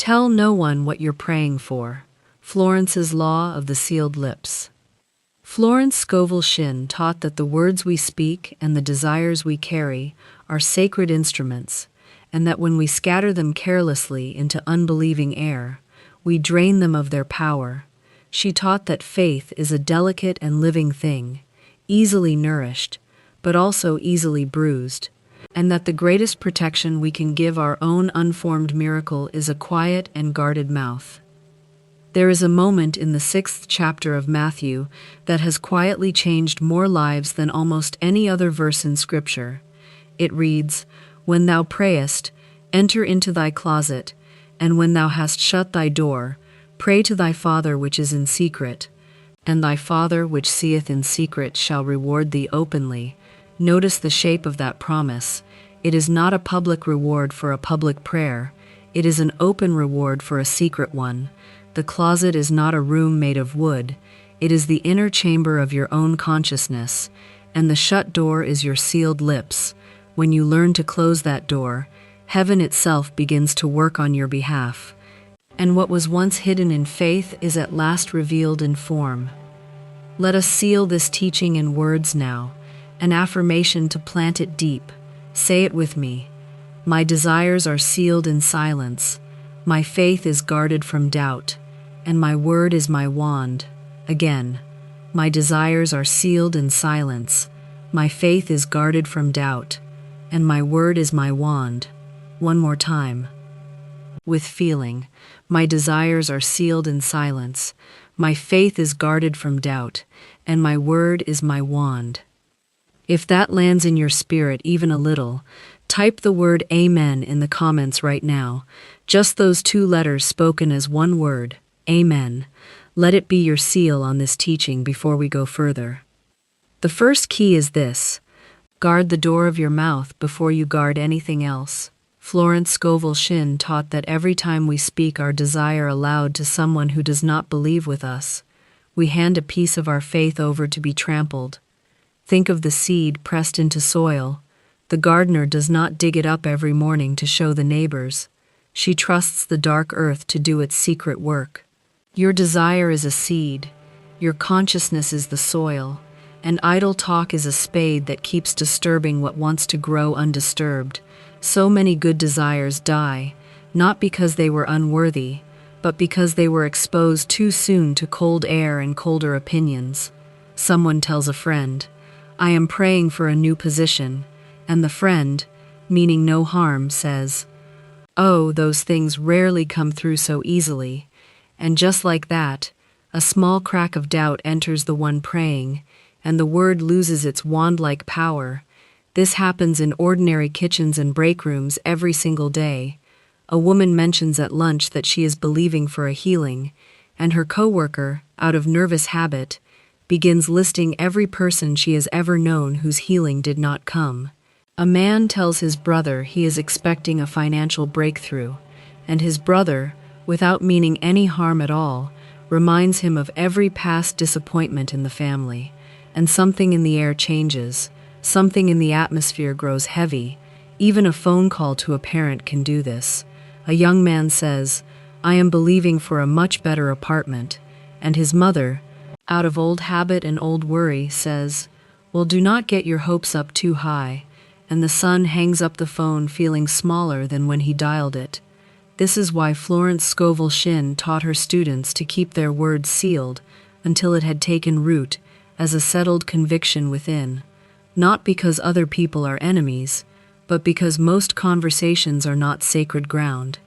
Tell no one what you're praying for. Florence's Law of the Sealed Lips. Florence Scovel Shinn taught that the words we speak and the desires we carry are sacred instruments, and that when we scatter them carelessly into unbelieving air, we drain them of their power. She taught that faith is a delicate and living thing, easily nourished, but also easily bruised, and that the greatest protection we can give our own unformed miracle is a quiet and guarded mouth. There is a moment in the 6th chapter of Matthew that has quietly changed more lives than almost any other verse in Scripture. It reads, "When thou prayest, enter into thy closet, and when thou hast shut thy door, pray to thy Father which is in secret, and thy Father which seeth in secret shall reward thee openly." Notice the shape of that promise. It is not a public reward for a public prayer. It is an open reward for a secret one. The closet is not a room made of wood. It is the inner chamber of your own consciousness, and the shut door is your sealed lips. When you learn to close that door, heaven itself begins to work on your behalf. And what was once hidden in faith is at last revealed in form. Let us seal this teaching in words now, an affirmation to plant it deep. Say it with me. My desires are sealed in silence. My faith is guarded from doubt, and my word is my wand. Again, my desires are sealed in silence. My faith is guarded from doubt, and my word is my wand. One more time. With feeling, my desires are sealed in silence. My faith is guarded from doubt, and my word is my wand. If that lands in your spirit even a little, type the word Amen in the comments right now. Just those 2 letters spoken as one word, Amen. Let it be your seal on this teaching before we go further. The first key is this: guard the door of your mouth before you guard anything else. Florence Scovel Shinn taught that every time we speak our desire aloud to someone who does not believe with us, we hand a piece of our faith over to be trampled. Think of the seed pressed into soil. The gardener does not dig it up every morning to show the neighbors. She trusts the dark earth to do its secret work. Your desire is a seed. Your consciousness is the soil. And idle talk is a spade that keeps disturbing what wants to grow undisturbed. So many good desires die, not because they were unworthy, but because they were exposed too soon to cold air and colder opinions. Someone tells a friend, "I am praying for a new position," and the friend, meaning no harm, says, "Oh, those things rarely come through so easily." And just like that, a small crack of doubt enters the one praying, and the word loses its wand-like power. This happens in ordinary kitchens and break rooms every single day. A woman mentions at lunch that she is believing for a healing, and her coworker, out of nervous habit, begins listing every person she has ever known whose healing did not come. A man tells his brother he is expecting a financial breakthrough, and his brother, without meaning any harm at all, reminds him of every past disappointment in the family, and something in the air changes. Something in the atmosphere grows heavy. Even a phone call to a parent can do this. A young man says, "I am believing for a much better apartment," and his mother, out of old habit and old worry, says, "Well, do not get your hopes up too high," and the son hangs up the phone feeling smaller than when he dialed it. This is why Florence Scovel Shinn taught her students to keep their words sealed until it had taken root as a settled conviction within. Not because other people are enemies, but because most conversations are not sacred ground.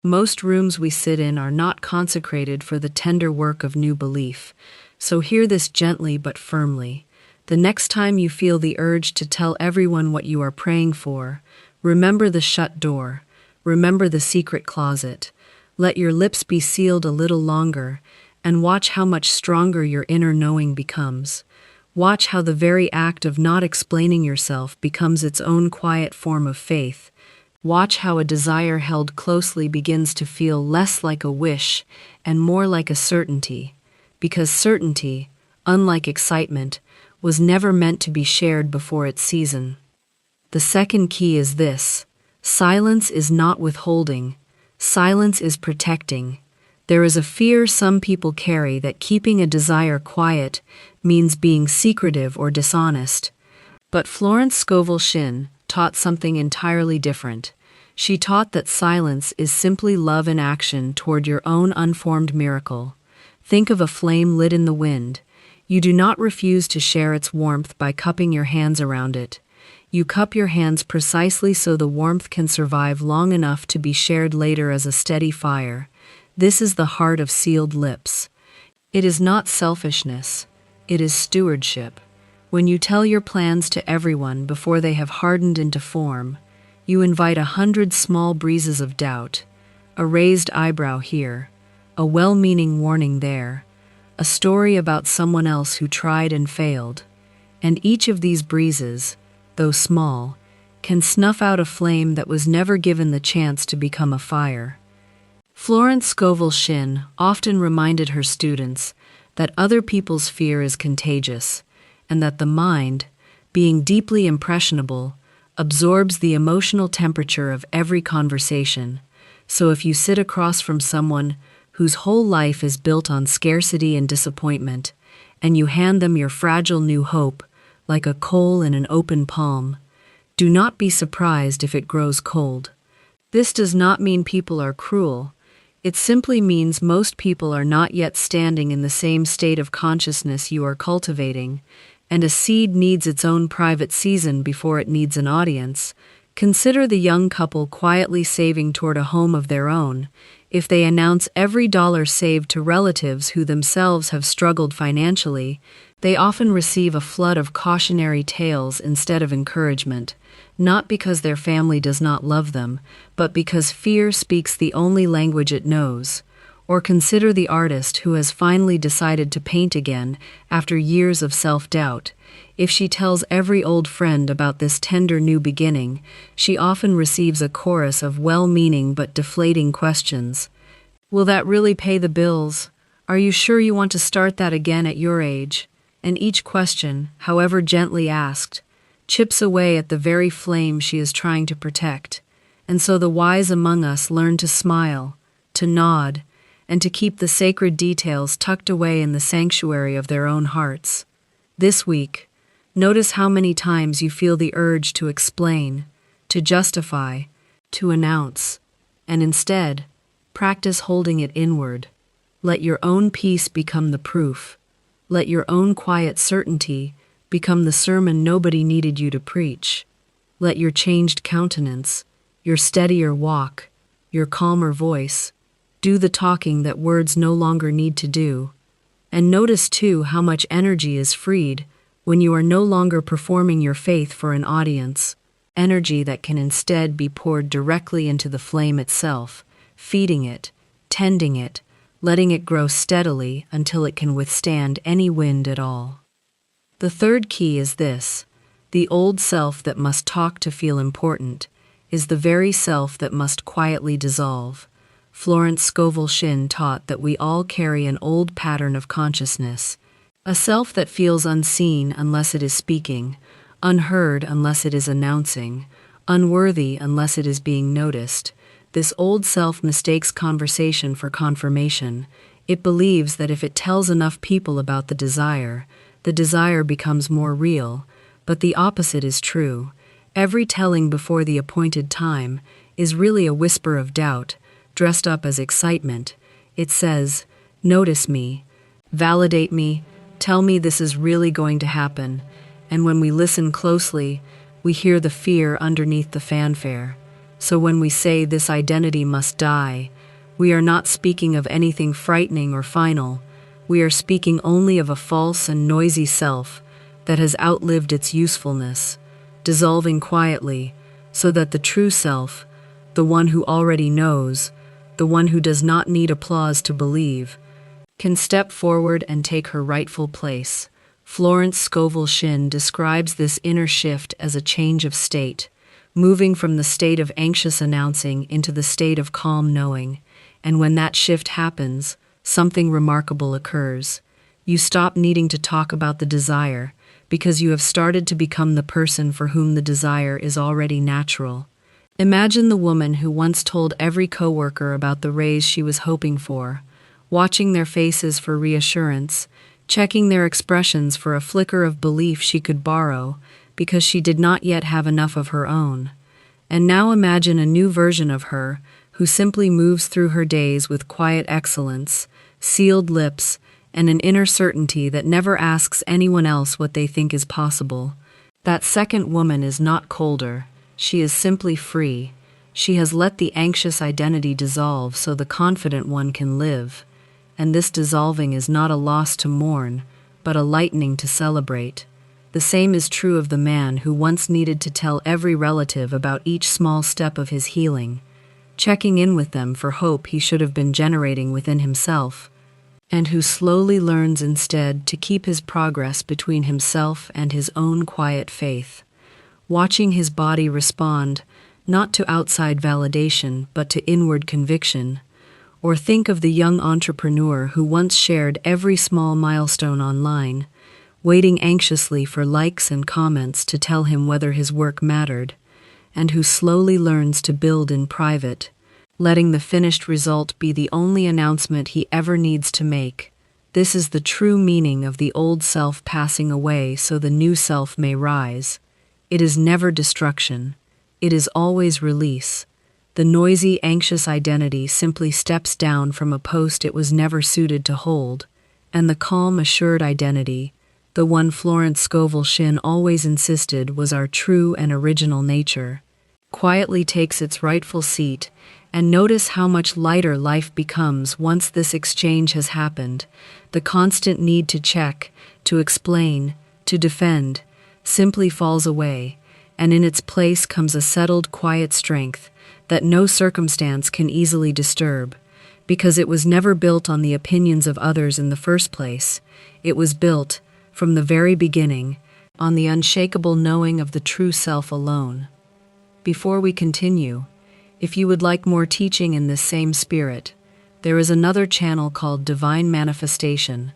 Most rooms we sit in are not consecrated for the tender work of new belief. So hear this gently but firmly. The next time you feel the urge to tell everyone what you are praying for, remember the shut door. Remember the secret closet. Let your lips be sealed a little longer, and watch how much stronger your inner knowing becomes. Watch how the very act of not explaining yourself becomes its own quiet form of faith. Watch how a desire held closely begins to feel less like a wish and more like a certainty. Because certainty, unlike excitement, was never meant to be shared before its season. The second key is this: silence is not withholding. Silence is protecting. There is a fear some people carry that keeping a desire quiet means being secretive or dishonest. But Florence Scovel Shinn taught something entirely different. She taught that silence is simply love in action toward your own unformed miracle. Think of a flame lit in the wind. You do not refuse to share its warmth by cupping your hands around it. You cup your hands precisely so the warmth can survive long enough to be shared later as a steady fire. This is the heart of sealed lips. It is not selfishness. It is stewardship. When you tell your plans to everyone before they have hardened into form, you invite 100 small breezes of doubt, a raised eyebrow here, a well-meaning warning there, a story about someone else who tried and failed. And each of these breezes, though small, can snuff out a flame that was never given the chance to become a fire. Florence Scovel Shinn often reminded her students that other people's fear is contagious, and that the mind, being deeply impressionable, absorbs the emotional temperature of every conversation. So if you sit across from someone whose whole life is built on scarcity and disappointment, and you hand them your fragile new hope, like a coal in an open palm, do not be surprised if it grows cold. This does not mean people are cruel. It simply means most people are not yet standing in the same state of consciousness you are cultivating, and a seed needs its own private season before it needs an audience. Consider the young couple quietly saving toward a home of their own. If they announce every dollar saved to relatives who themselves have struggled financially, they often receive a flood of cautionary tales instead of encouragement, not because their family does not love them, but because fear speaks the only language it knows. Or consider the artist who has finally decided to paint again after years of self-doubt. If she tells every old friend about this tender new beginning, she often receives a chorus of well-meaning but deflating questions. Will that really pay the bills? Are you sure you want to start that again at your age? And each question, however gently asked, chips away at the very flame she is trying to protect. And so the wise among us learn to smile, to nod, and to keep the sacred details tucked away in the sanctuary of their own hearts. This week, notice how many times you feel the urge to explain, to justify, to announce, and instead, practice holding it inward. Let your own peace become the proof. Let your own quiet certainty become the sermon nobody needed you to preach. Let your changed countenance, your steadier walk, your calmer voice, do the talking that words no longer need to do. And notice too how much energy is freed when you are no longer performing your faith for an audience, energy that can instead be poured directly into the flame itself, feeding it, tending it, letting it grow steadily until it can withstand any wind at all. The third key is this: the old self that must talk to feel important is the very self that must quietly dissolve. Florence Scovel Shinn taught that we all carry an old pattern of consciousness, a self that feels unseen unless it is speaking, unheard unless it is announcing, unworthy unless it is being noticed. This old self mistakes conversation for confirmation. It believes that if it tells enough people about the desire becomes more real. But the opposite is true. Every telling before the appointed time is really a whisper of doubt, dressed up as excitement. It says, "Notice me, validate me, tell me this is really going to happen." And when we listen closely, we hear the fear underneath the fanfare. So when we say this identity must die, we are not speaking of anything frightening or final. We are speaking only of a false and noisy self that has outlived its usefulness, dissolving quietly, so that the true self, the one who already knows, the one who does not need applause to believe, can step forward and take her rightful place. Florence Scovel Shinn describes this inner shift as a change of state, moving from the state of anxious announcing into the state of calm knowing. And when that shift happens, something remarkable occurs. You stop needing to talk about the desire because you have started to become the person for whom the desire is already natural. Imagine the woman who once told every coworker about the raise she was hoping for, watching their faces for reassurance, checking their expressions for a flicker of belief she could borrow because she did not yet have enough of her own. And now imagine a new version of her who simply moves through her days with quiet excellence, sealed lips, and an inner certainty that never asks anyone else what they think is possible. That second woman is not colder, she is simply free. She has let the anxious identity dissolve so the confident one can live. And this dissolving is not a loss to mourn, but a lightening to celebrate. The same is true of the man who once needed to tell every relative about each small step of his healing, checking in with them for hope he should have been generating within himself, and who slowly learns instead to keep his progress between himself and his own quiet faith, watching his body respond not to outside validation but to inward conviction. Or think of the young entrepreneur who once shared every small milestone online, waiting anxiously for likes and comments to tell him whether his work mattered, and who slowly learns to build in private, letting the finished result be the only announcement he ever needs to make. This is the true meaning of the old self passing away so the new self may rise. It is never destruction. It is always release. The noisy, anxious identity simply steps down from a post it was never suited to hold, and the calm, assured identity, the one Florence Scovel Shinn always insisted was our true and original nature, quietly takes its rightful seat. And notice how much lighter life becomes once this exchange has happened. The constant need to check, to explain, to defend, simply falls away, and in its place comes a settled, quiet strength that no circumstance can easily disturb, because it was never built on the opinions of others in the first place. It was built, from the very beginning, on the unshakable knowing of the true self alone. Before we continue, if you would like more teaching in this same spirit, there is another channel called Divine Manifestation,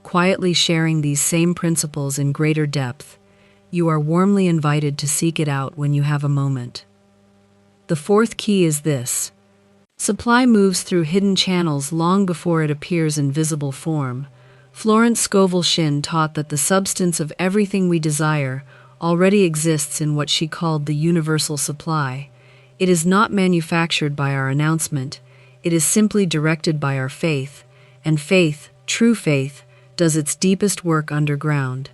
quietly sharing these same principles in greater depth. You are warmly invited to seek it out when you have a moment. The fourth key is this: supply moves through hidden channels long before it appears in visible form. Florence Scovel Shinn taught that the substance of everything we desire already exists in what she called the universal supply. It is not manufactured by our announcement, it is simply directed by our faith, and faith, true faith, does its deepest work underground.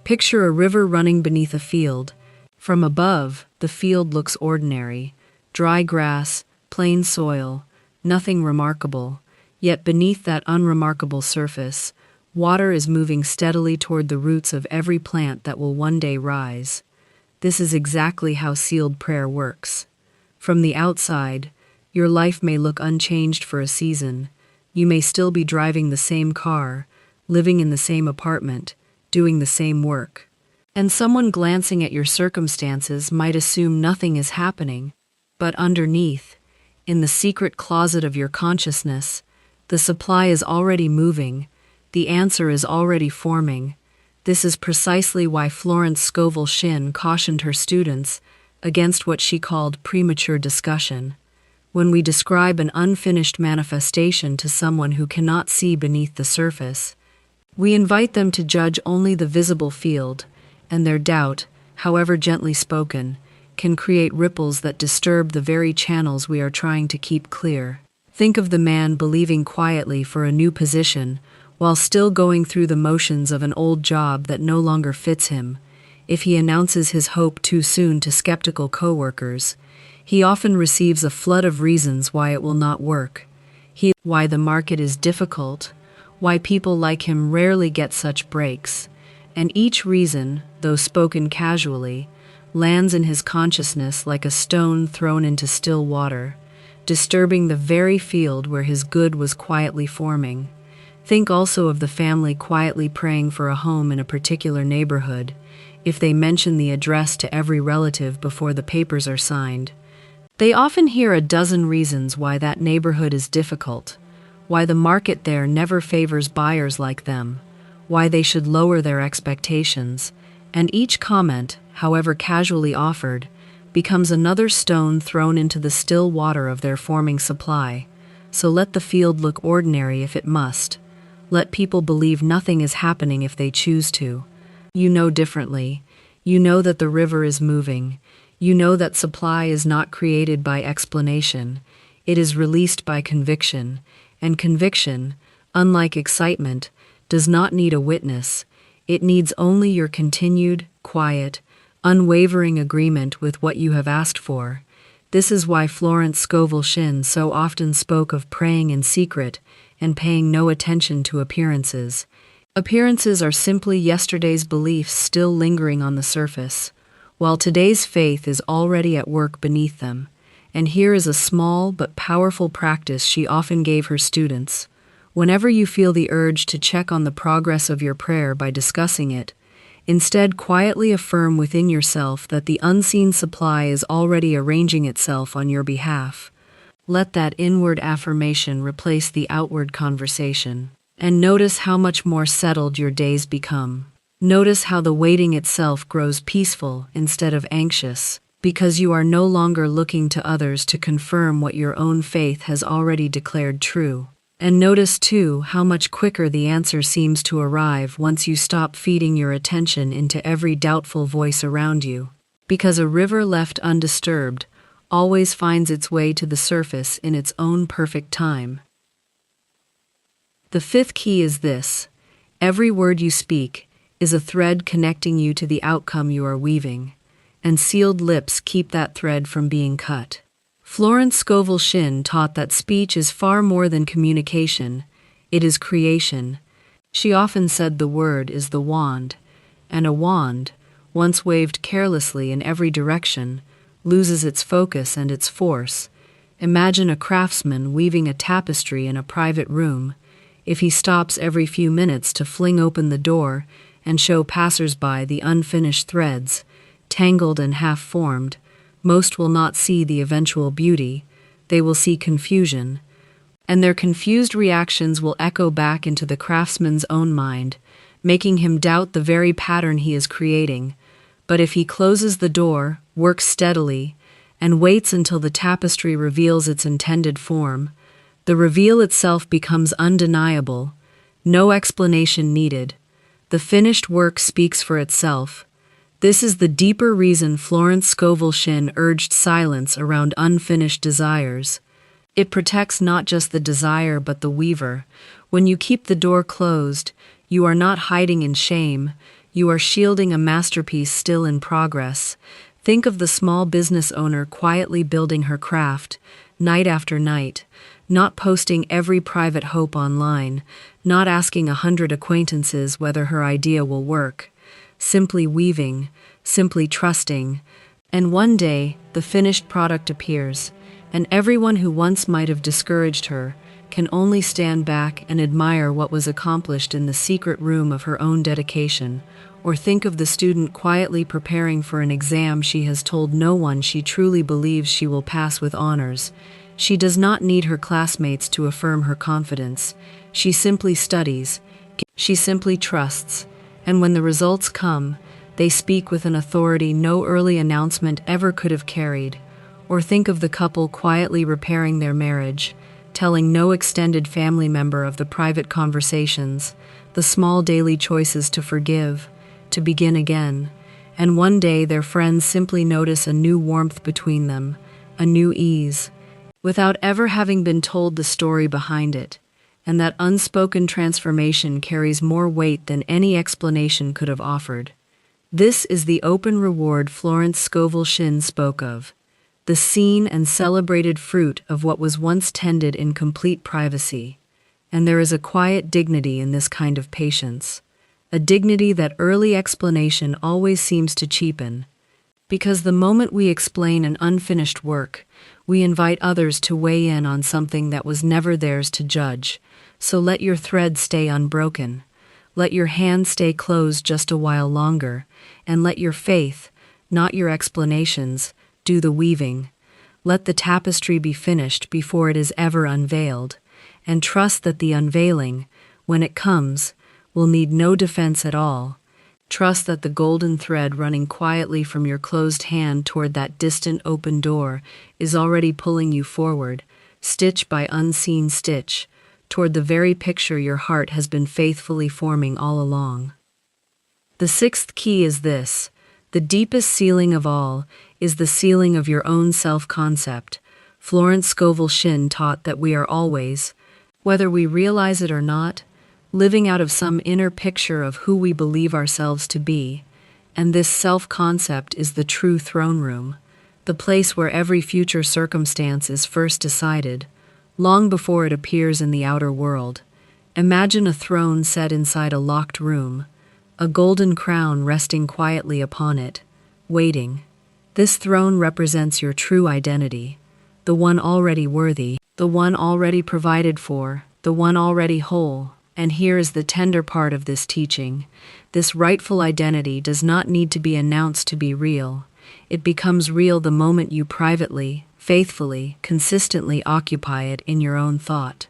Picture a river running beneath a field. From above, the field looks ordinary. Dry grass, plain soil, nothing remarkable. Yet beneath that unremarkable surface, water is moving steadily toward the roots of every plant that will one day rise. This is exactly how sealed prayer works. From the outside, your life may look unchanged for a season. You may still be driving the same car, living in the same apartment, doing the same work. And someone glancing at your circumstances might assume nothing is happening. But underneath, in the secret closet of your consciousness, the supply is already moving, the answer is already forming. This is precisely why Florence Scovel Shinn cautioned her students against what she called premature discussion. When we describe an unfinished manifestation to someone who cannot see beneath the surface, we invite them to judge only the visible field, and their doubt, however gently spoken, can create ripples that disturb the very channels we are trying to keep clear. Think of the man believing quietly for a new position while still going through the motions of an old job that no longer fits him. If he announces his hope too soon to skeptical coworkers, he often receives a flood of reasons why it will not work. Why the market is difficult, why people like him rarely get such breaks, and each reason, though spoken casually, lands in his consciousness like a stone thrown into still water, disturbing the very field where his good was quietly forming. Think also of the family quietly praying for a home in a particular neighborhood. If they mention the address to every relative before the papers are signed, they often hear a dozen reasons why that neighborhood is difficult, why the market there never favors buyers like them, why they should lower their expectations, and each comment, however casually offered, becomes another stone thrown into the still water of their forming supply. So let the field look ordinary if it must. Let people believe nothing is happening if they choose to. You know differently. You know that the river is moving. You know that supply is not created by explanation. It is released by conviction. And conviction, unlike excitement, does not need a witness. It needs only your continued, quiet, unwavering agreement with what you have asked for. This is why Florence Scovel Shinn so often spoke of praying in secret and paying no attention to appearances. Appearances are simply yesterday's beliefs still lingering on the surface, while today's faith is already at work beneath them. And here is a small but powerful practice she often gave her students. Whenever you feel the urge to check on the progress of your prayer by discussing it, instead quietly affirm within yourself that the unseen supply is already arranging itself on your behalf. Let that inward affirmation replace the outward conversation. And notice how much more settled your days become. Notice how the waiting itself grows peaceful instead of anxious, because you are no longer looking to others to confirm what your own faith has already declared true. And notice, too, how much quicker the answer seems to arrive once you stop feeding your attention into every doubtful voice around you. Because a river left undisturbed always finds its way to the surface in its own perfect time. The fifth key is this: every word you speak is a thread connecting you to the outcome you are weaving, and sealed lips keep that thread from being cut. Florence Scovel Shinn taught that speech is far more than communication, it is creation. She often said the word is the wand, and a wand, once waved carelessly in every direction, loses its focus and its force. Imagine a craftsman weaving a tapestry in a private room. If he stops every few minutes to fling open the door and show passers-by the unfinished threads, tangled and half-formed, most will not see the eventual beauty. They will see confusion, and their confused reactions will echo back into the craftsman's own mind, making him doubt the very pattern he is creating. But if he closes the door, works steadily, and waits until the tapestry reveals its intended form, the reveal itself becomes undeniable, no explanation needed. The finished work speaks for itself. This is the deeper reason Florence Scovel Shinn urged silence around unfinished desires. It protects not just the desire but the weaver. When you keep the door closed, you are not hiding in shame, you are shielding a masterpiece still in progress. Think of the small business owner quietly building her craft, night after night, not posting every private hope online, not asking 100 acquaintances whether her idea will work. Simply weaving, simply trusting, and one day the finished product appears, and everyone who once might have discouraged her can only stand back and admire what was accomplished in the secret room of her own dedication. Or think of the student quietly preparing for an exam she has told no one she truly believes she will pass with honors. She does not need her classmates to affirm her confidence. She simply studies, she simply trusts. And when the results come, they speak with an authority no early announcement ever could have carried. Or think of the couple quietly repairing their marriage, telling no extended family member of the private conversations, the small daily choices to forgive, to begin again. And one day their friends simply notice a new warmth between them, a new ease, without ever having been told the story behind it. And that unspoken transformation carries more weight than any explanation could have offered. This is the open reward Florence Scovel Shinn spoke of, the seen and celebrated fruit of what was once tended in complete privacy. And there is a quiet dignity in this kind of patience, a dignity that early explanation always seems to cheapen. Because the moment we explain an unfinished work, we invite others to weigh in on something that was never theirs to judge. So let your thread stay unbroken. Let your hand stay closed just a while longer, and let your faith, not your explanations, do the weaving. Let the tapestry be finished before it is ever unveiled, and trust that the unveiling, when it comes, will need no defense at all. Trust that the golden thread running quietly from your closed hand toward that distant open door is already pulling you forward, stitch by unseen stitch, toward the very picture your heart has been faithfully forming all along. The sixth key is this: the deepest sealing of all is the sealing of your own self-concept. Florence Scovel Shinn taught that we are always, whether we realize it or not, living out of some inner picture of who we believe ourselves to be, and this self-concept is the true throne room, the place where every future circumstance is first decided, long before it appears in the outer world. Imagine a throne set inside a locked room, a golden crown resting quietly upon it, waiting. This throne represents your true identity, the one already worthy, the one already provided for, the one already whole. And here is the tender part of this teaching. This rightful identity does not need to be announced to be real. It becomes real the moment you privately, faithfully, consistently occupy it in your own thought.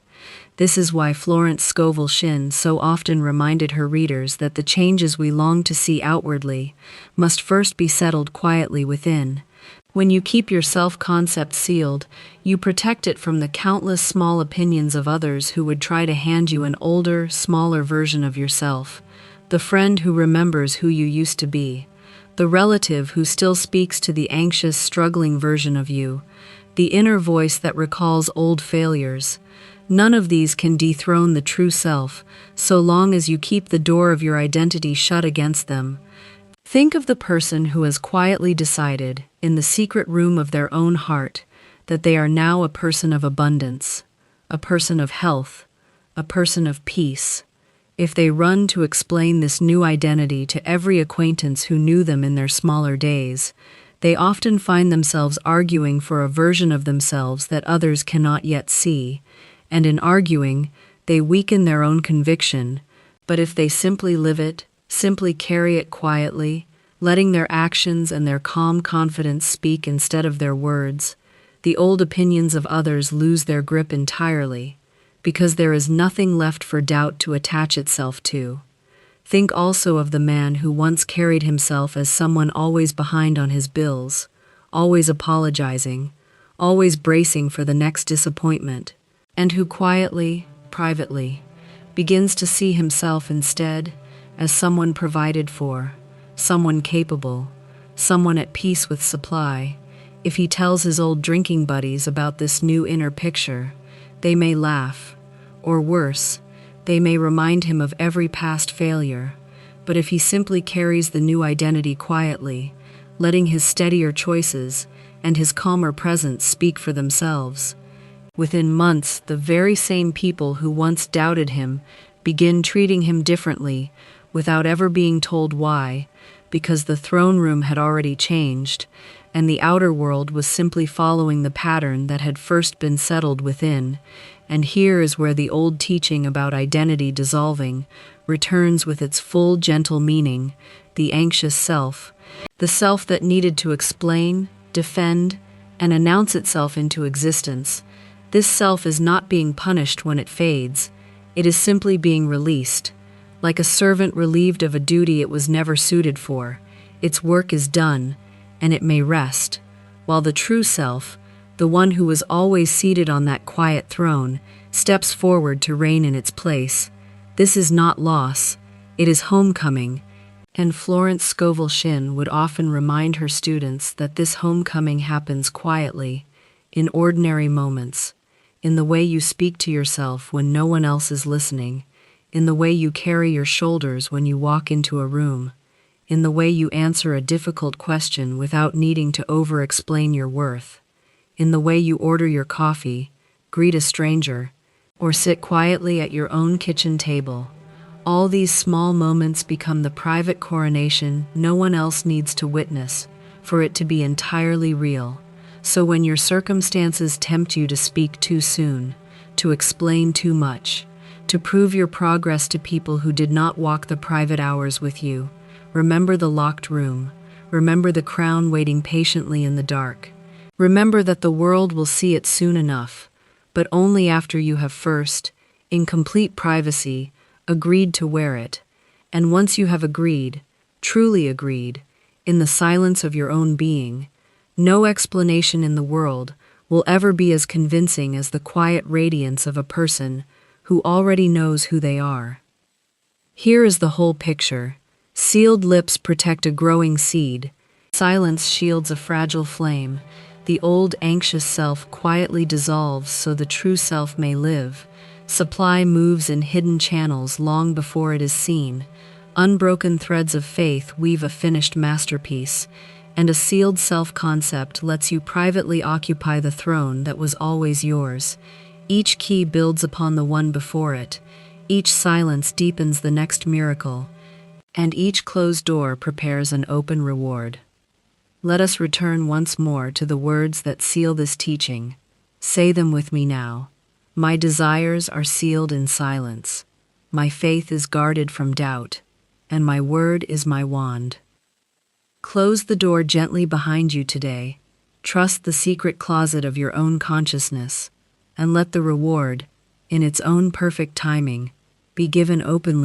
This is why Florence Scovel Shinn so often reminded her readers that the changes we long to see outwardly must first be settled quietly within. When you keep your self-concept sealed, you protect it from the countless small opinions of others who would try to hand you an older, smaller version of yourself, the friend who remembers who you used to be, the relative who still speaks to the anxious, struggling version of you, the inner voice that recalls old failures. None of these can dethrone the true self, so long as you keep the door of your identity shut against them. Think of the person who has quietly decided, in the secret room of their own heart, that they are now a person of abundance, a person of health, a person of peace. If they run to explain this new identity to every acquaintance who knew them in their smaller days, they often find themselves arguing for a version of themselves that others cannot yet see, and in arguing, they weaken their own conviction. But if they simply live it, simply carry it quietly, letting their actions and their calm confidence speak instead of their words, the old opinions of others lose their grip entirely, because there is nothing left for doubt to attach itself to. Think also of the man who once carried himself as someone always behind on his bills, always apologizing, always bracing for the next disappointment, and who quietly, privately, begins to see himself instead as someone provided for, someone capable, someone at peace with supply. If he tells his old drinking buddies about this new inner picture, they may laugh, or worse, they may remind him of every past failure. But if he simply carries the new identity quietly, letting his steadier choices and his calmer presence speak for themselves, within months the very same people who once doubted him begin treating him differently, without ever being told why, because the throne room had already changed, and the outer world was simply following the pattern that had first been settled within. And here is where the old teaching about identity dissolving returns with its full gentle meaning: the anxious self, the self that needed to explain, defend, and announce itself into existence. This self is not being punished when it fades, it is simply being released. Like a servant relieved of a duty it was never suited for, its work is done, and it may rest, while the true self, the one who was always seated on that quiet throne, steps forward to reign in its place. This is not loss, it is homecoming, and Florence Scovel Shinn would often remind her students that this homecoming happens quietly, in ordinary moments, in the way you speak to yourself when no one else is listening, in the way you carry your shoulders when you walk into a room, in the way you answer a difficult question without needing to over-explain your worth, in the way you order your coffee, greet a stranger, or sit quietly at your own kitchen table. All these small moments become the private coronation no one else needs to witness for it to be entirely real. So when your circumstances tempt you to speak too soon, to explain too much, to prove your progress to people who did not walk the private hours with you, remember the locked room. Remember the crown waiting patiently in the dark. Remember that the world will see it soon enough, but only after you have first, in complete privacy, agreed to wear it. And once you have agreed, truly agreed, in the silence of your own being. No explanation in the world will ever be as convincing as the quiet radiance of a person who already knows who they are. Here is the whole picture. Sealed lips protect a growing seed. Silence shields a fragile flame. The old anxious self quietly dissolves so the true self may live. Supply moves in hidden channels long before it is seen. Unbroken threads of faith weave a finished masterpiece, and a sealed self-concept lets you privately occupy the throne that was always yours. Each key builds upon the one before it. Each silence deepens the next miracle, and each closed door prepares an open reward. Let us return once more to the words that seal this teaching. Say them with me now. My desires are sealed in silence. My faith is guarded from doubt, and my word is my wand. Close the door gently behind you today. Trust the secret closet of your own consciousness, and let the reward, in its own perfect timing, be given openly.